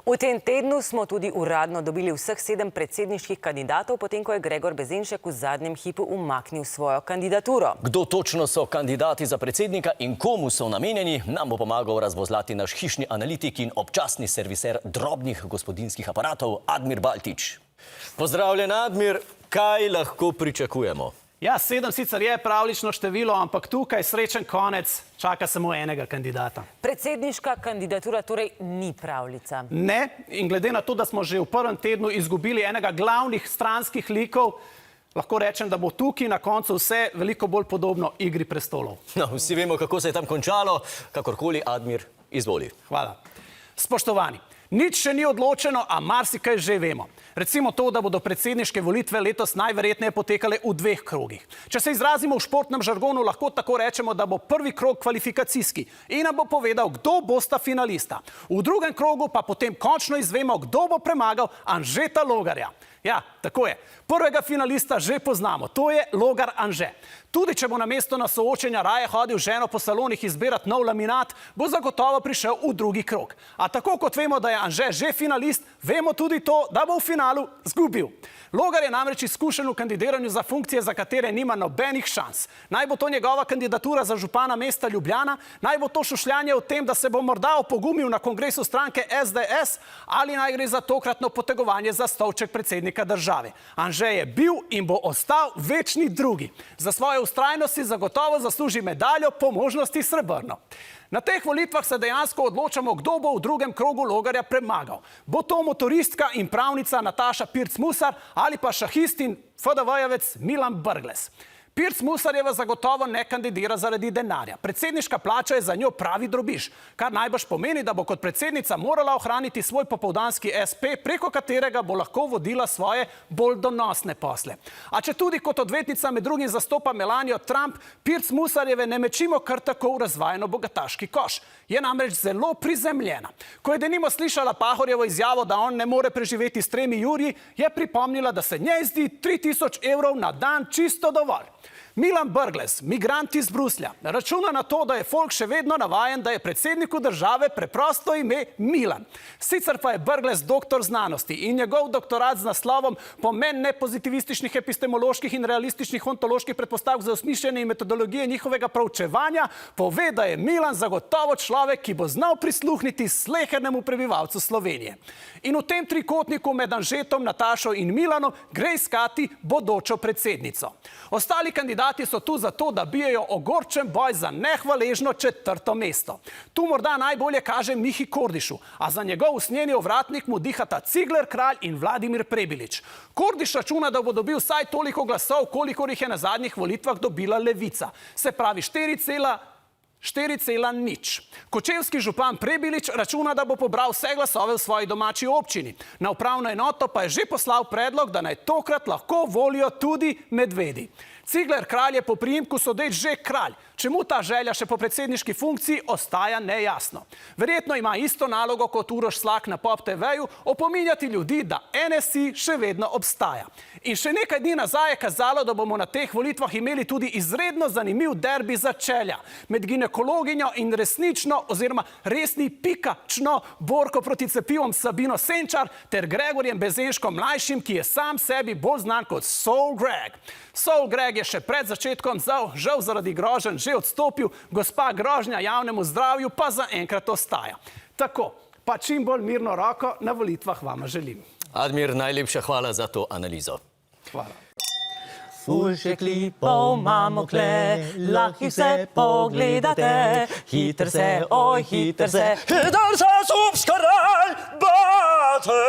V tem tednu smo tudi uradno dobili vseh 7 predsedniških kandidatov, potem ko je Gregor Bezinšek v zadnjem hipu umaknil svojo kandidaturo. Kdo točno so kandidati za predsednika in komu so namenjeni, nam bo pomagal razvozlati naš hišni analitik in občasni serviser drobnih gospodinjskih aparatov Admir Baltič. Pozdravljen, Admir, kaj lahko pričakujemo? Ja, 7 sicer je pravlično število, ampak tukaj srečen konec čaka samo enega kandidata. Predsedniška kandidatura torej ni pravljica. Ne, in glede na to, da smo že v prvem tednu izgubili enega glavnih stranskih likov, lahko rečem, da bo tukaj na koncu vse veliko bolj podobno Igri prestolov. No, vsi vemo, kako se je tam končalo. Kakorkoli, Admir, izvoli. Hvala. Spoštovani, nič še ni odločeno, a marsikaj že vemo. Recimo to, da bodo predsedniške volitve letos najverjetneje potekale v 2 krogih. Če se izrazimo v športnem žargonu, lahko tako rečemo, da bo prvi krog kvalifikacijski in nam bo povedal, kdo bosta finalista. V drugem krogu pa potem končno izvemo, kdo bo premagal Anžeta Logarja. Ja, tako je. Prvega finalista že poznamo, to je Logar Anže. Tudi če bo namesto na soočenja raje hodil ženo po salonih izbirati nov laminat, bo zagotovo prišel v drugi krog. A tako kot vemo, da je Anže že finalist, vemo tudi to, da bo v finalu zgubil. Logar je namreč izkušen v kandidiranju za funkcije, za katere nima nobenih šans. Naj bo to njegova kandidatura za župana mesta Ljubljana, naj bo to šušljanje o tem, da se bo morda opogumil na kongresu stranke SDS, ali naj gre za tokratno potegovanje za stolček predsednika države. Anže je bil in bo ostal večni drugi. Za svojo vztrajnost si zagotovo zasluži medaljo, po možnosti srebrno. Na teh volitvah se dejansko odločamo, kdo bo v drugem krogu Logarja premagal. Bo to motoristka in pravnica Nataša Pirc-Musar ali pa šahist in FDV-jevec Milan Brglez. Pirc-Musarjeva zagotovo ne kandidira zaradi denarja. Predsedniška plača je za njo pravi drobiž, kar najbrž pomeni, da bo kot predsednica morala ohraniti svoj popoldanski SP, preko katerega bo lahko vodila svoje bolj donosne posle. A če tudi kot odvetnica med drugim zastopa Melanijo Trump, Pirc-Musarjeve ne mečimo kar tako v razvajeno bogataški koš. Je namreč zelo prizemljena. Ko je denimo slišala Pahorjevo izjavo, da on ne more preživeti s 3 jurji, je pripomnila, da se njej zdi 3000 evrov na dan čisto dovolj. Milan Brglez, migrant iz Bruslja, računa na to, da je folk še vedno navajen, da je predsedniku države preprosto ime Milan. Sicer pa je Brglez doktor znanosti in njegov doktorat z naslovom Pomen nepozitivističnih epistemoloških in realističnih ontoloških predpostavk za osmišljanje in metodologije njihovega proučevanja pove, da je Milan zagotovo človek, ki bo znal prisluhniti slehernemu prebivalcu Slovenije. In v tem trikotniku med Anžetom, Natašo in Milanom gre iskati bodočo predsednico. Ostali kandidati so tu zato, da bijejo ogorčen boj za nehvaležno 4. mesto. Tu morda najbolje kaže Mihi Kordišu, a za njegov usnjeni ovratnik mu dihata Cigler Kralj in Vladimir Prebilič. Kordiš računa, da bo dobil vsaj toliko glasov, kolikor jih je na zadnjih volitvah dobila Levica. Se pravi 4,0. Kočevski župan Prebilič računa, da bo pobral vse glasove v svoji domači občini. Na upravno enoto pa je že poslal predlog, da naj tokrat lahko volijo tudi medvedi. Cigler Kralj je po priimku sodeč že kralj. Čemu ta želja še po predsedniški funkciji, ostaja nejasno. Verjetno ima isto nalogo kot Uroš Slak na Pop TV-ju, opominjati ljudi, da NSI še vedno obstaja. In še nekaj dni nazaj je kazalo, da bomo na teh volitvah imeli tudi izredno zanimiv derbi za Čelja. Med ginekologinjo in resnično oziroma resni pikačno borko proti cepivom Sabino Senčar ter Gregorjem Bezinškom mlajšim, ki je sam sebi bolj znan kot Soul Greg. Soul Greg je še pred začetkom žal zaradi groženj že odstopil, gospa grožnja javnemu zdravju pa zaenkrat ostaja. Tako, pa čim bolj mirno roko na volitvah vama želim. Admir, najlepša hvala za to analizo. Hvala. Ful še klipov imamo kle, lahko se pogledate, hiter se, oj hiter se, hiter se, subskraj, bate.